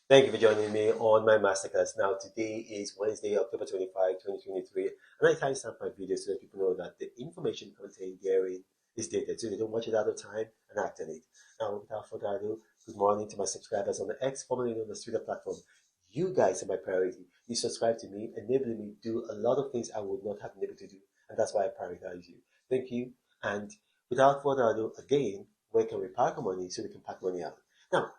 Thank you for joining me on my masterclass. Now, today is Wednesday, October 25, 2023, and I timestamp my video so that people know that the information contained therein is dated, so they don't watch it out of time and act on it. Now, without further ado, good morning to my subscribers on the X, formerly known as Twitter platform. You guys are my priority. You subscribe to me, enabling me to do a lot of things I would not have been able to do, and that's why I prioritize you. Thank you, and without further ado, again, where can we park our money so we can pack money out? Now,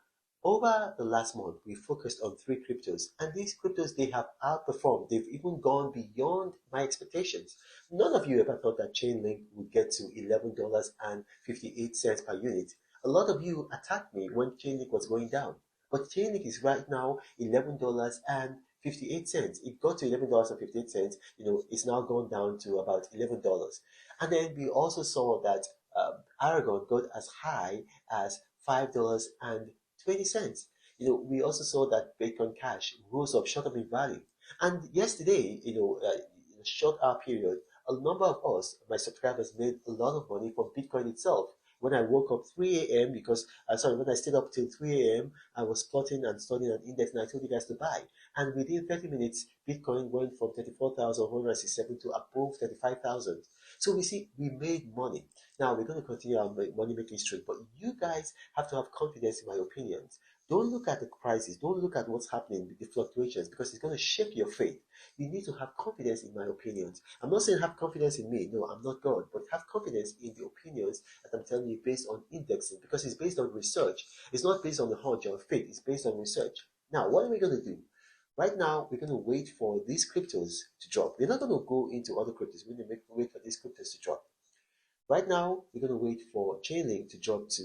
over the last month, we focused on three cryptos, and these cryptos they have outperformed. They've even gone beyond my expectations. None of you ever thought that Chainlink would get to $11.58 per unit. A lot of you attacked me when Chainlink was going down, but Chainlink is right now $11.58. It got to $11.58. It's now gone down to about $11. And then we also saw that Aragon got as high as $5.20. We also saw that Bitcoin Cash rose up, shot up in value. And yesterday, in a short hour period, a number of us, my subscribers, made a lot of money from Bitcoin itself. When I woke up 3 a.m. when I stayed up till 3 a.m., I was plotting and studying an index, and I told you guys to buy. And within 30 minutes, Bitcoin went from 34,167 to above 35,000. So we see we made money. Now we're going to continue our money making streak, but you guys have to have confidence in my opinions. Don't look at the prices, don't look at what's happening with the fluctuations because it's going to shake your faith. You need to have confidence in my opinions. I'm not saying have confidence in me, no, I'm not God, but have confidence in the opinions that I'm telling you based on indexing because it's based on research. It's not based on the hunch or faith, it's based on research. Now, what are we going to do? Right now, we're going to wait for these cryptos to drop. We're not going to go into other cryptos. We're going to wait for these cryptos to drop. Right now, we're going to wait for Chainlink to drop to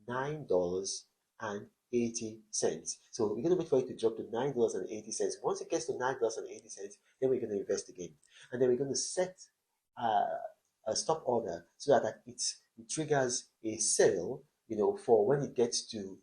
$9.80. So we're going to wait for it to drop to $9.80. Once it gets to $9.80, then we're going to invest again. And then we're going to set uh, a stop order so that it triggers a sale, for when it gets to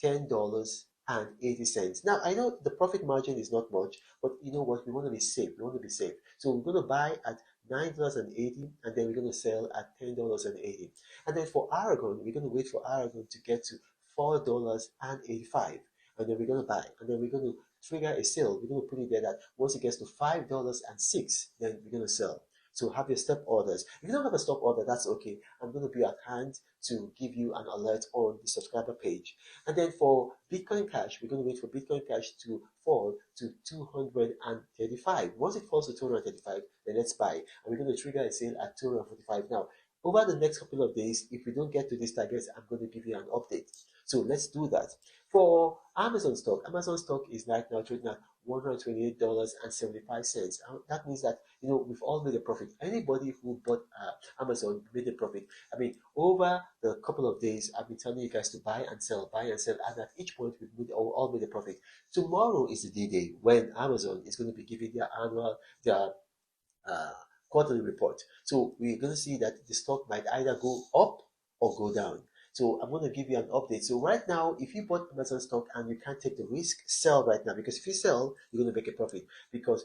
$10.80. Now, I know the profit margin is not much, but you know what? We want to be safe. We want to be safe. So we're going to buy at $9.80 and then we're going to sell at $10.80. And then for Aragon, we're going to wait for Aragon to get to $4.85. And then we're going to buy. And then we're going to trigger a sale. We're going to put it there that once it gets to $5.06, then we're going to sell. So have your step orders. If you don't have a stop order, that's okay. I'm going to be at hand to give you an alert on the subscriber page. And then for Bitcoin Cash, we're going to wait for Bitcoin Cash to fall to 235. Once it falls to 235, then let's buy. And we're going to trigger a sale at 245. Now, over the next couple of days, if we don't get to these targets, I'm going to give you an update. So let's do that. For Amazon stock is right now trading at $128.75. That means that we've all made a profit. Anybody who bought Amazon made a profit. I mean, over the couple of days, I've been telling you guys to buy and sell, and at each point we've all made a profit. Tomorrow is the D-Day when Amazon is going to be giving their uh, quarterly report. So we're going to see that the stock might either go up or go down. So I'm going to give you an update. So right now, if you bought Amazon stock and you can't take the risk, sell right now because if you sell, you're going to make a profit. Because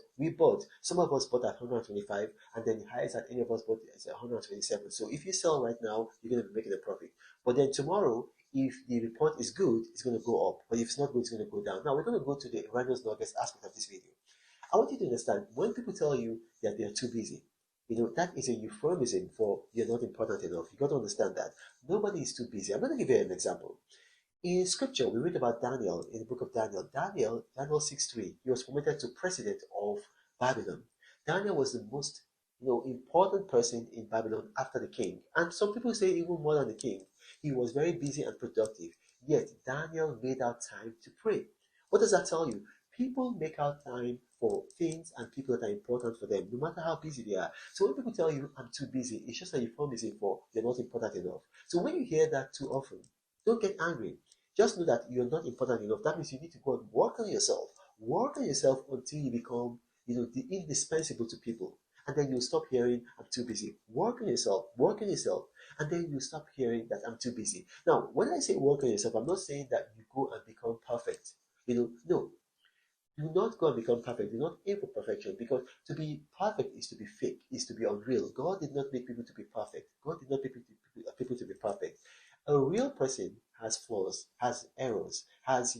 some of us bought at 125, and then the highest that any of us bought is 127. So if you sell right now, you're going to be making a profit. But then tomorrow, if the report is good, it's going to go up. But if it's not good, it's going to go down. Now we're going to go to the Rhinos Nuggets aspect of this video. I want you to understand when people tell you that they are too busy, that is a euphemism for you're not important enough. You got to understand that. Nobody is too busy. I'm going to give you an example. In scripture, we read about Daniel in the book of Daniel. Daniel 6:3, he was promoted to president of Babylon. Daniel was the most important person in Babylon after the king. And some people say even more than the king. He was very busy and productive. Yet Daniel made out time to pray. What does that tell you? People make out time for things and people that are important for them, no matter how busy they are. So when people tell you, I'm too busy, it's just a euphemism for you're not important enough. So when you hear that too often, don't get angry. Just know that you're not important enough. That means you need to go and work on yourself. Work on yourself until you become, the indispensable to people. And then you'll stop hearing, I'm too busy. Work on yourself. And then you stop hearing that I'm too busy. Now, when I say work on yourself, I'm not saying that you go and become perfect. No, do not go and become perfect. Do not aim for perfection because to be perfect is to be fake, is to be unreal. God did not make people to be perfect. God did not make people to be perfect. A real person has flaws, has errors, has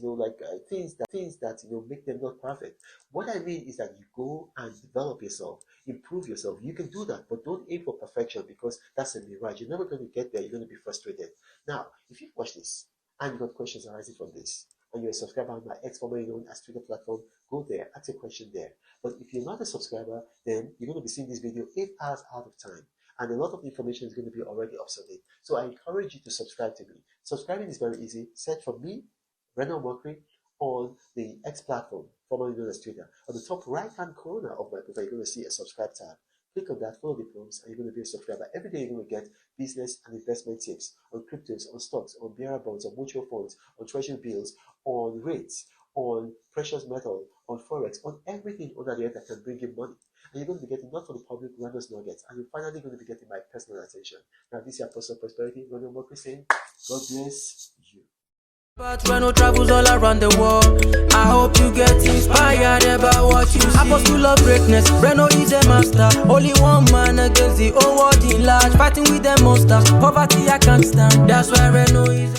things that make them not perfect. What I mean is that you go and develop yourself, improve yourself. You can do that, but don't aim for perfection because that's a mirage. You're never going to get there. You're going to be frustrated. Now, if you've watched this and you've got questions arising from this, and you're a subscriber on my ex formerly known as Twitter platform, go there, ask a question there. But if you're not a subscriber, then you're going to be seeing this video 8 hours out of time. And a lot of information is going to be already obsolete. So I encourage you to subscribe to me. Subscribing is very easy. Search for me, Renan Mokri, on the X platform, formerly known as Twitter. On the top right-hand corner of my profile, you're going to see a subscribe tab. Click on that, follow the prompts, and you're going to be a subscriber. Every day, you're going to get business and investment tips on cryptos, on stocks, on bearer bonds, on mutual funds, on treasury bills, on rates, on precious metal, on forex, on everything under the earth that can bring you money. And you're going to be getting not from the public randos nuggets, and you're finally going to be getting my personal attention. Now, this is Apostle Prosperity, Renan Mokri saying, God bless you. But Reno travels all around the world. I hope you get inspired about what you see. Apostle of greatness, Reno is a master. Only one man against the whole world in large. Fighting with the monsters, poverty I can't stand. That's why Reno is